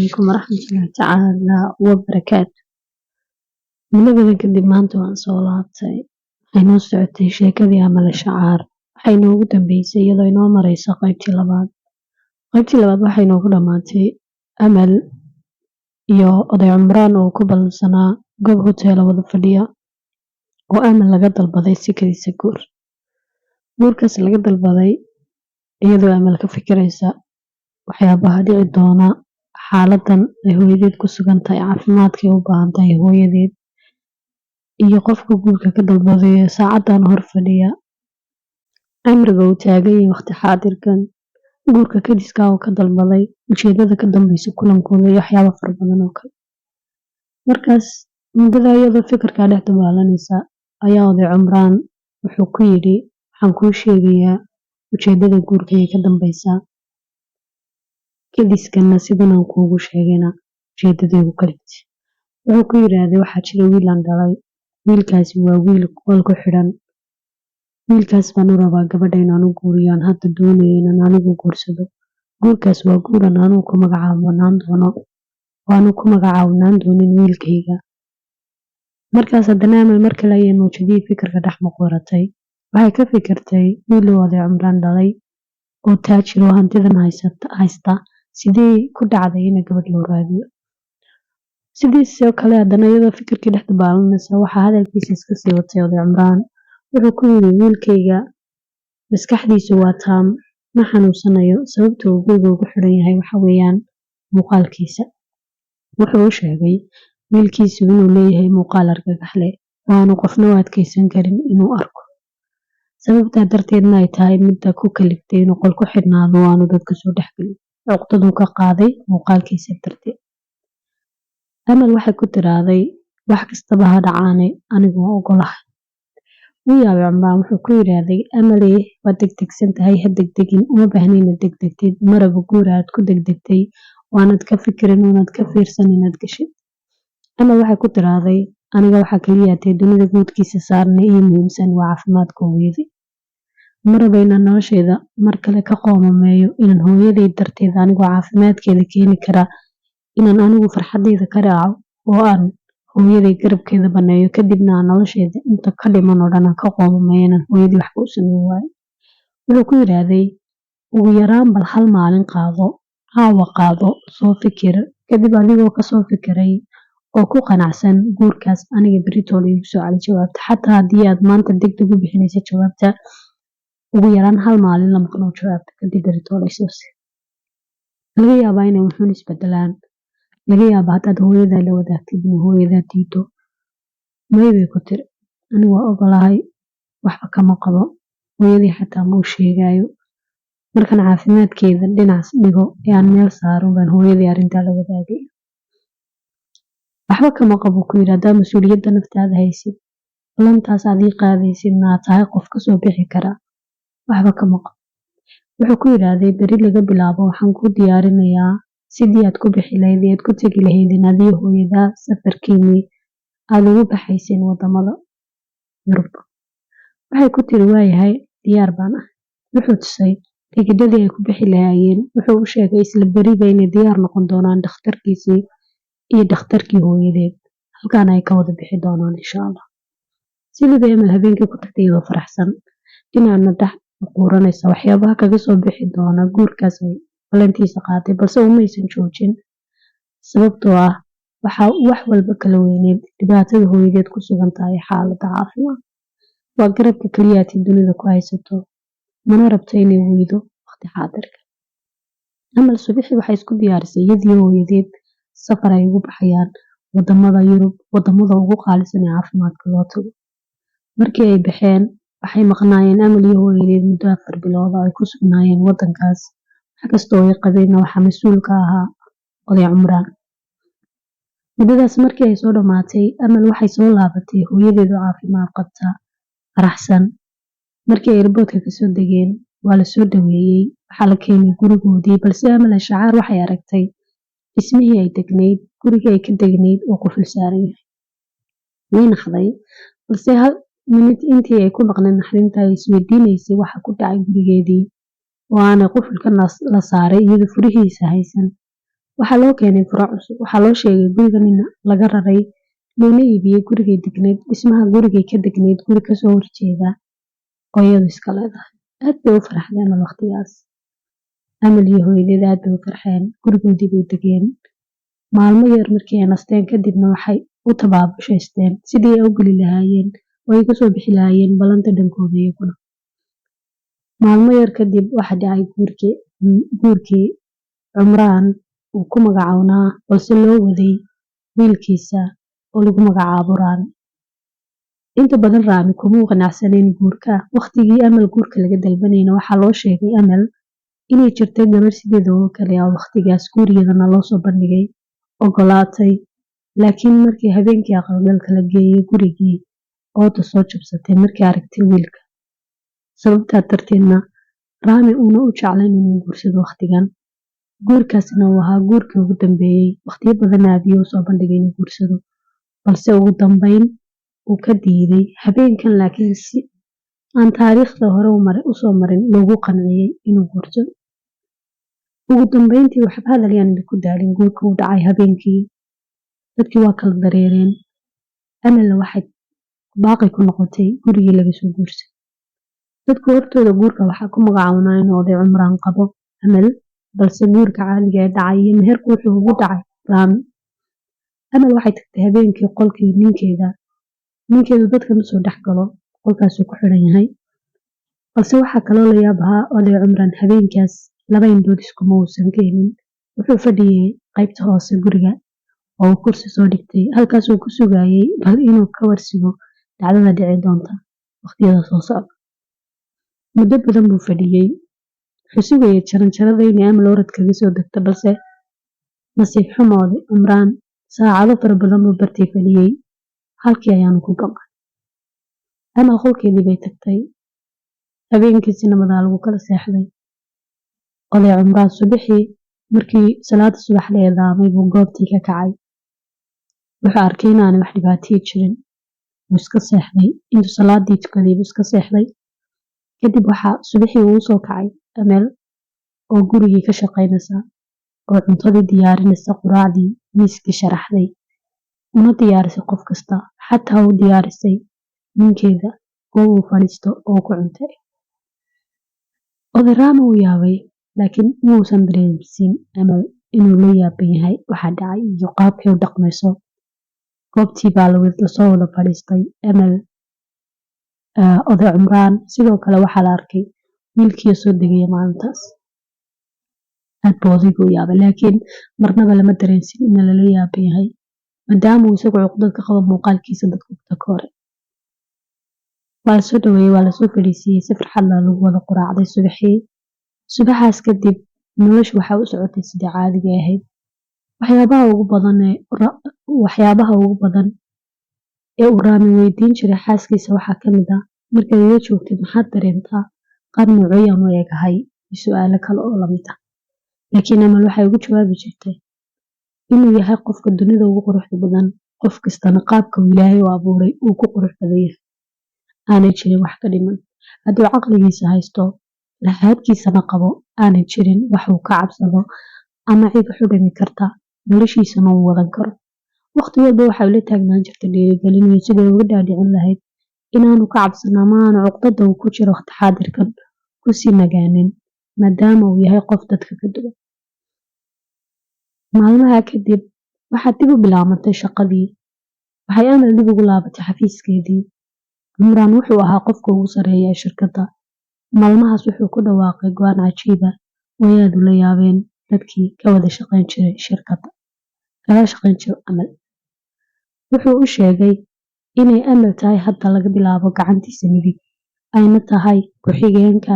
عليكم ورحمة الله تعالى وبركاته. Labada kadib maanta waan soo laabtay. Waxay noo socotay sheekadii Amal Shacaar. Waxay noogu dambeysay iyadoo inoo mareyso qaybtii labaad. Qaybtii labaad waxay noogu dhamaatay Amal iyo Oday Cumraan oo ku ballansanaa goob hotel wada fadhiya oo Amal laga dalbaday sikadiisa guur. Guurkaas laga dalbaday iyadoo Amal ka fikiraysa waxyaabaha dhici doona xaaladan ay hooyadeed ku sugan tahay caafimaadkay u baahan tahay hooyadeed iyo qofka guurka ka dalbaday saacadan hor fadhiya amriga uu taagan yahay waqti xaadirkan guurka kadiska oo ka dalbaday ujeedada ka dambeysa kulankooda iyo waxyaabo fara badan oo kale. Markaas mudada iyadoo fikirka dhex dabaalanaysa ayaa Oday Cumraan wuxuu ku yidhi waxaan kuu sheegayaa ujeedada guurka ee ka dambeysa kadiskana sidan aan kuugu sheegayna ujeedadeedu kalifti. Wuxuu ku yiraahday waxaa jira wiil aan dhalay. Wiilkaasi waa wiil qol ku xiran. Wiilkaas baan u rabaa gabadha inaan u guuriyo aan hadda doonayo inaan anigu guursado. Guurkaas waa guur aan anigu ku magacaabnaan doono. Waanu ku magacaabnaan doonin wiilkayga. Markaas haddana Amal mar kale ayay mawjadii fikirka dhex muqaratay. Waxay ka fikirtay wiil uu Oday Cumraan dhalay oo taajir oo hantidan haysta sidee ku dhacday in gabadh loo raadiyo. Sidoo kale haddana iyadoo fikirkii dhex dabaalanaysa waxaa hadalkiisa iska sii watay Oday Cumraan. Wuxuu ku yiri wiilkayga maskaxdiisu waa taam ma xanuunsanayo sababtoo uu guriga ugu xiran yahay waxa weeyaan muuqaalkiisa. Wuxuu u sheegay wiilkiisu inuu leeyahay muuqaal argagax leh oo aanu qofna u adkeysan karin inuu arko. Sababta darteedna ay tahay midda ku kaliftay inuu qol ku xirnaado oo aanu dadka soo dhex galin. Cuqdadu ka qaaday muuqaalkiisa darteed. Amal waxay ku tiraahday wax kastaba ha dhacaane anigu waan ogolahay. Wiyaabay Cumraan wuxuu ku yiraahday Amale waa degdegsan tahay ha degdegin uma baahnayna degdegtid maraba guur aad ku degdegtay waanad ka fikirin waanad ka fiirsan inaad gashay. Amal waxay ku tiraahday aniga waxa kaliya tahay dunida guudkiisa saarnay iyo muhiimsan waa caafimaadka hooyaday. Maraba inaan nolosheeda mar kale ka qoomameeyo inaan hooyaday darteed anigu caafimaadkeeda keeni karaa inaan anigu farxadeeda ka raaco oo aan hooyaday garabkeeda baneeyo kadibna aan nolosheeda inta ka dhiman oo dhan ka qoomameeyo inaan hooyaday wax u sameeyo waayo. Wuxuu ku yiraahday ugu yaraan bal hal maalin qaado caawa qaado soo fikir kadib adigoo ka soo fikiray oo ku qanacsan guurkaas aniga beritool igu soo cali jawaabta xataa haddii aad maanta degdeg u bixinaysa jawaabta ugu yaraan hal maalin la maqlo jawaabta kadib beritool ay soo si laga yaabaa inay wuxuun isbedelaan laga yaabaa hadaad hooyadaa la wadaagtid in hooyadaa diido maybay ku tiri anigu waa ogolahay waxba kama qabo hooyadii xataa ma u sheegayo markaan caafimaadkeeda dhinac dhigo ee aan meel saaro baan hooyadii arrintaa la wadaagay waxba kama qabo ku yiraahdaa mas'uuliyadda naftaada haysid lantaas aad ii qaadaysidna tahay qof ka soo bixi kara waxba kama qabo wuxuu ku yiraahday beri laga bilaabo waxaan ku diyaarinayaa sidii aad ku bixi lahayd aad ku tagi lahayd adiga hooyadaa safarkiinii aad ugu baxayseen wadamada Yurub. Waxay ku tiri waayahay diyaar baan ah. Wuxuu tusay tigidhadii ay ku bixi lahaayeen wuxuu u sheegay isla beriba inay diyaar noqon doonaan dhakhtarkiisii iyo dhakhtarkii hooyadeed halkaan ay ka wada bixi doonaan insha Allah. Sidii bay Amal habeenkii ku tagtay iyadoo faraxsan dhinacna dhex quuranaysa waxyaabaha kaga soo bixi doona guurkaas ay balantiisa qaatay balse uma aysan joojin sababtoo ah waxa wax walba kala weyneed dhibaatada hooyadeed ku sugan tahay xaaladda caafimaad waa garabka kaliya ee dunida ku haysato mana rabto inay weydo waqti xaadirka. Amal subaxii waxay isku diyaarisay iyadii hooyadeed safar ay ugu baxayaan wadamada Yurub wadamada ugu qaalisan ee caafimaadka loo tago. Markii ay baxeen waxay maqnaayeen Amal iyo hooyadeed muddo 4 bilood oo ay ku sugnaayeen wadankaas wax kasta oo ay qabeenna waxa mas'uul ka ahaa Oday Cumraan. Muddadaas markii ay soo dhamaatay Amal waxay soo laabatay hooyadeed oo caafimaad qabta faraxsan. Markii ay airport-ka ka soo degeen waa la soo dhaweeyay waxaa la keenay gurigoodii balse Amal Shacaar waxay aragtay dhismihii ay degnayd gurigii ay ka degnayd oo quful saaran yahay. Way naxday balse hal minute intii ay ku maqneen naxdinta ay isweydiinaysay waxa ku dhacay gurigeedii oo aanay qufulka la saaray iyadoo furihiisa haysan waxaa loo keenay furo cusub. Waxaa loo sheegay gurigan in laga raray loona iibiyey gurigay degneyd. Dhismaha gurigay ka degneyd guri kasoo horjeeda oo iyadu iska leedahay. Aad bay u farxdeen waqtigaas. Amal iyo hooyadeed aad bay u farxeen. Gurigoodii bay degeen. Maalmo yar markii ay nasteen kadibna waxay u tabaabushaysteen sidii ay u geli lahaayeen oo ay kasoo bixi lahaayeen ballanta dhankooda iyaguna. Maalmo yar kadib waxaa dhacay guurkii Cumraan uu ku magacawnaa balse loo waday wiilkiisa oo lagu magacaabo Raami. Inta badan Raami kuma qanacsanayn guurka. Waqtigii Amal guurka laga dalbanayna waxaa loo sheegay Amal inay jirtay gabar sideeda oo kale ah waqtigaas guurigeedana loo soo bandhigay ogolaatay. Laakiin markii habeenkii aqalgalka la geeyey gurigii ooda soo jabsatay markii aragtay wiilka. Sababtaa darteedna Raami uuna u jeclayn inuu guursado waqtigan. Guurkaasna uu ahaa guurkii ugu dambeeyey. Waqtiyo badan aabiyo soo bandhigay inuu guursado balse ugu dambeyn uu ka diiday. Habeenkan laakiin si aan taariikhda hore u soo marin loogu qanciyey inuu guursado. Ugu dambeyntii waxba hadal yaan ku daalin guurka u dhacay habeenkii. Dadkii waa kala dareereen. Amalna waxay baaqi ku noqotay gurigii laga soo guursaday. Dadku hortooda guurka waxaa ku magacawnaa in oday Cumraan qabo Amal balse guurka caadiga ee dhacay iyo meherku wuxuu ugu dhacay Raami. Amal waxay tagtay habeenkii qolkii ninkeedu dadka ma soo dhex galo qolkaasuu ku xiran yahay. Balse waxaa kaloo la yaab ahaa oday Cumraan habeenkaas laba indhood iskuma uusan keenin. Wuxuu fadhiyey qaybta hoose guriga oo uu kursi soo dhigtay. Halkaasuu ku sugayay bal inuu ka warsigo dhacdada dhici doonta waqtiyada soo socda. Muddo badan buu fadhiyey. Wuxuu sugayay jaranjarada inay Amal orod kaga soo degto balse nasiib xumo oday Cumraan saacado fara badan buu bartay fadhiyey. Halkii ayaanu ku gamay. Amal qolkeedii bay tagtay. Habeenkiisi nabadaa lagu kala seexday. Oday Cumraan subaxii markii salaada subax la eedaamay buu goobtii ka kacay. Wuxuu arkay inaanay wax dhibaatay jirin. Wuu iska seexday. Intuu salaadii tukaday buu iska seexday. Kadib waxaa subaxii uu soo kacay Amal oo gurigii ka shaqaynaysa oo cuntadii diyaarinaysa quraacdii miiskii sharaxday. Una diyaarisay qof kasta xataa u diyaarisay ninkeeda goob uu fadhiisto oo ku cuntay. Oday Raami wuu yaabay laakiin muusan dareemsin Amal inuu la yaaban yahay waxa dhacay iyo qaabkay u dhaqmayso. Goobtii baa lasoo wada fadhiistay Amal oday Cumraan sidoo kale waxaa la arkay wiilkii soo degaya maalintaas. Aad buu odaygu u yaabay laakiin marnaba lama dareensin in lala yaaban yahay maadaama uu isagu cuqdad ka qabo muuqaalkiisa dadka ka hore. Waa la soo dhaweeyey, waa la soo fadhiisiyey, si farxad leh lagu wada quraacday subaxii. Subaxaas kadib noloshu waxay u socotay sidii caadiga ahayd. Waxyaabaha ugu badan ee uu Raami weydiin jiray xaaskiisa waxaa ka mid ah markaad ila joogtid maxaad dareentaa qaab noociyaan u eegahay iyo su'aalo kale oo la mid ah. Laakiin Amal waxay ugu jawaabi jirtay inuu yahay qofka dunida ugu quruxda badan. Qof kastana qaabka uu Ilaahay u abuuray uu ku qurux badan yahay. Aanay jirin wax ka dhiman. Hadduu caqligiisa haysto laxaadkiisana qabo aanay jirin wax uu ka cabsado ama cid wax u dhimi karta noloshiisana uu wadan karo. Waqti walba waxay ula taagnaan jirtay dhiirigelin iyo sidii uga dhaadhicin lahayd inaanu ka cabsan ama aanu cuqdada uu ku jiro waqti xaadirkan ku sii nagaanin maadaama uu yahay qof dadka ka duwan. Maalmaha kadib waxaa dib u bilaabantay shaqadii. Waxay Amal dib ugu laabatay xafiiskeedii. Cumraan wuxuu ahaa qofka ugu sarreeya ee shirkadda. Maalmahaas wuxuu ku dhawaaqay go'aan cajiib ah oo aad ula yaabeen dadkii ka wada shaqayn jiray shirkadda. Amal wuxuu u sheegay inay Amal tahay hadda laga bilaabo gacantiisa midig ayna tahay ku-xigeenka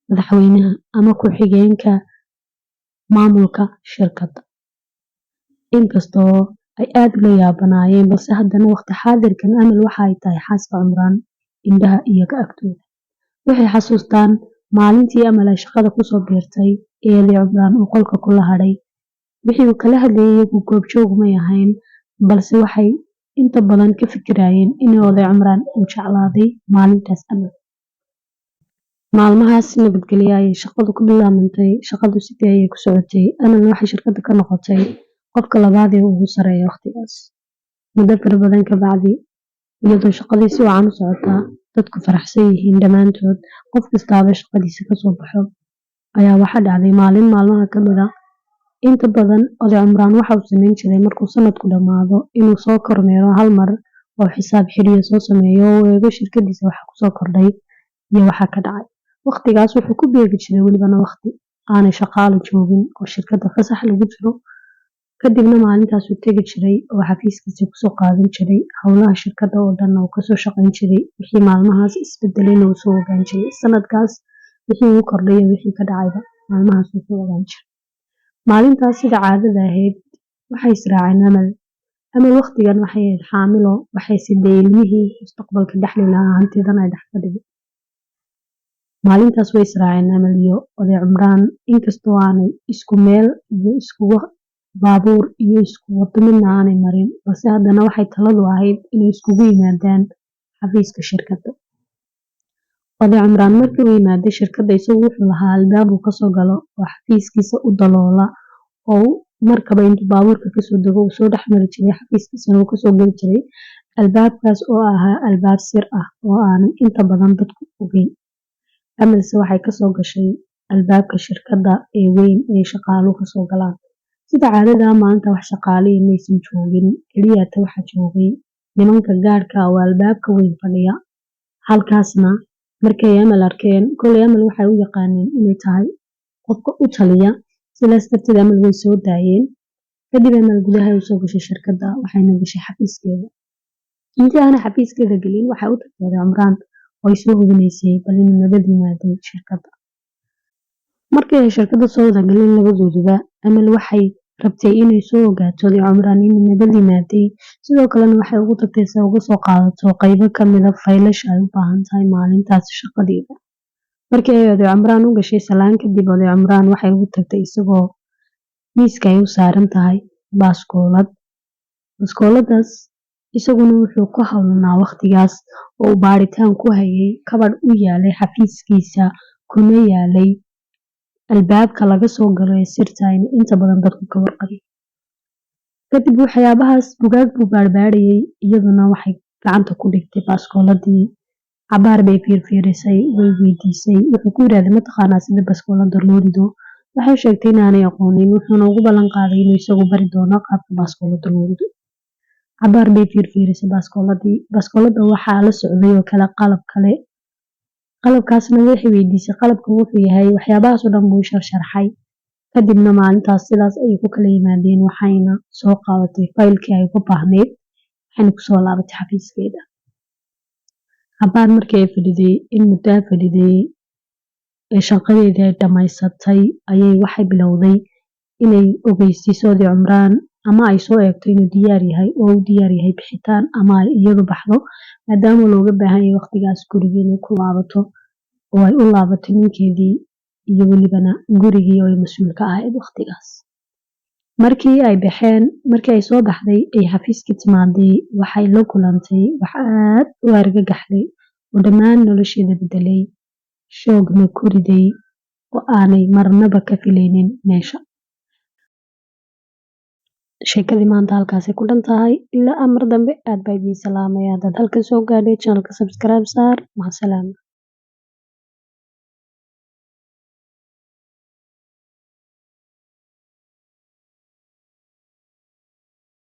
madaxweynaha ama ku-xigeenka maamulka shirkadda. Inkastoo ay aad ula yaabanaayeen balse haddana waqti xaadirkan Amal waxa ay tahay xaaska Cumraan indhaha iyaga agtooda. Waxay xasuustaan maalintii Amal ay shaqada kusoo biirtay ee oday Cumraan uu qolka kula hadhay. Wixii uu kala hadlayay iyagu goobjoog may ahayn balse waxay inta badan ka fikirayeen in oday Cumraan uu jeclaaday maalintaas Amal. Maalmahaas nabadgelyo ayay shaqadu ku bilaabantay. Shaqadu sidii ayay ku socotay. Amalna waxay shirkadda ka noqotay qofka labaad ee ugu sarreeya waqtigaas. Muddo fara badan ka bacdi, iyadoo shaqadii si wacan u socotaa, dadku faraxsan yihiin dhammaantood, qof kastaaba shaqadiisa ka soo baxo, ayaa waxaa dhacday maalin maalmaha ka mid ah. Inta badan Oday Cimraan waxa uu samayn jiray markuu sanadku dhammaado inuu soo kormeero hal mar oo xisaab xidhiyo soo sameeyo oo uu eego shirkadiisa waxa ku soo kordhay iyo waxa ka dhacay. Waqtigaas wuxuu ku beegi jiray welibana waqti aanay shaqaalu joogin oo shirkadda fasax lagu jiro. Kadibna maalintaas wuu tegi jiray oo xafiiskiisa kusoo qaadan jiray howlaha shirkadda oo dhan oo kasoo shaqayn jiray. Wixii maalmahaas isbedelayna wuu soo ogaan jiray. Sanadkaas wixii uu kordhay iyo wixii ka dhacayba maalmahaas wuu soo ogaan jiray. Maalintaas sida caadada ahayd waxay israaceen Amal waqtigan waxay ahayd xaamilo, waxay siday ilmihii mustaqbalka dhexli lahaa hantidan ay dhex fadhido. Maalintaas way israaceen Amal iyo Oday Cimraan inkastoo aanay isku meel iyo isku baabuur iyo isku wado midna aanay marin, balse haddana waxay taladu ahayd inay iskugu yimaadaan xafiiska shirkadda. Oday Cimraan markii uu yimaaday shirkadda isagu wuxuu lahaa albaab uu kasoo galo oo xafiiskiisa u daloola oo markaba intuu baabuurka kasoo dego uu soo dhex mari jiray xafiiskiisana uu kasoo geli jiray. Albaabkaas oo ahaa albaab sir ah oo aanay inta badan dadku ogeyn. Amalse waxay kasoo gashay albaabka shirkadda ee weyn ee shaqaaluhu kasoo galaan. Sida caadada ah maanta wax shaqaalihi maysan joogin, keliyata waxaa joogay nimanka gaadhka ah oo albaabka weyn fadhiya. Halkaasna markay Amal arkeen, koley Amal waxay u yaqaaneen inay tahay qofka u taliya, sidaas darteed Amal way soo daayeen. Kadib Amal gudaha u soo gashay shirkadda waxayna gashay xafiiskeeda. Intii aanay xafiiskeeda gelin waxay u tagtay Oday Cimraan oo ay soo hubinaysay bal inuu nabad yimaado shirkadda. Markii ay shirkadda soo wada galeen labadooduba, Amal waxay rabtay inay soo ogaato Oday Cimraan inuu nabad yimaaday. Sidoo kalena waxay ugu tagtay si ay uga soo qaadato qaybo ka mid ah faylasha ay u baahan tahay maalintaas shaqadeeda. Markii ay Oday Cimraan u gashay salaan kadib, Oday Cimraan waxay ugu tagtay isagoo miiska ay u saaran tahay baaskoolad. Baaskooladaas isaguna wuxuu ku hawlanaa waqtigaas oo uu baaritaan ku hayay kabadh u yaalay xafiiskiisa kuna yaalay albaabka laga soo galo ee sirta ayna inta badan dadku ka warqabin. Kadib waxyaabahaas bugaag buu baarbaarayay, iyaduna waxay gacanta ku dhigtay baaskooladii. Cabaar bay fiirfiirisay, way weydiisay, wuxuu ku yiraahday ma taqaanaa sida baaskoolada loo rido. Waxay sheegtay inaanay aqoonin, wuxuuna ugu ballan qaaday inuu isagu bari doono qaabka baaskoolada loo rido. Cabaar bay fiirfiirisay baaskooladii. Baaskoolada waxaa la socday oo kale qalab kale. Qalabkaasna waxay weydiisay qalabkan wuxuu yahay, waxyaabahaas oo dhan buu u sharxay. Kadibna maalintaas sidaas ayay ku kala yimaadeen waxayna soo qaadatay faylkii ay uga baahneyd waxayna kusoo laabatay xafiiskeeda. Cabaar markii ay fadhiday in muddo fadhiday ee shaqadeedii ay dhammaysatay ayay waxay bilowday inay ogeysiiso Oday Cimraan ama ay soo eegto inuu diyaar yahay oo uu diyaar yahay bixitaan ama ay iyadu baxdo maadaama looga baahan yahay waqtigaas gurigii inay ku laabato oo ay u laabato ninkeedii iyo welibana gurigii oo ay mas-uul ka ahayd waqtigaas. Markii ay baxeen, markii ay soo baxday ay xafiiskii timaaday waxay la kulantay wax aad u argagaxday oo dhammaan nolosheeda bedelay, shoogna ku riday oo aanay marnaba ka filaynin meesha. Sheekadii maanta halkaasay ku dhan tahay. Ilaa amar dambe aad baa idiin salaamaya. Haddaad halkan soo gaadhay channelka subscribe saar. Maca salaama.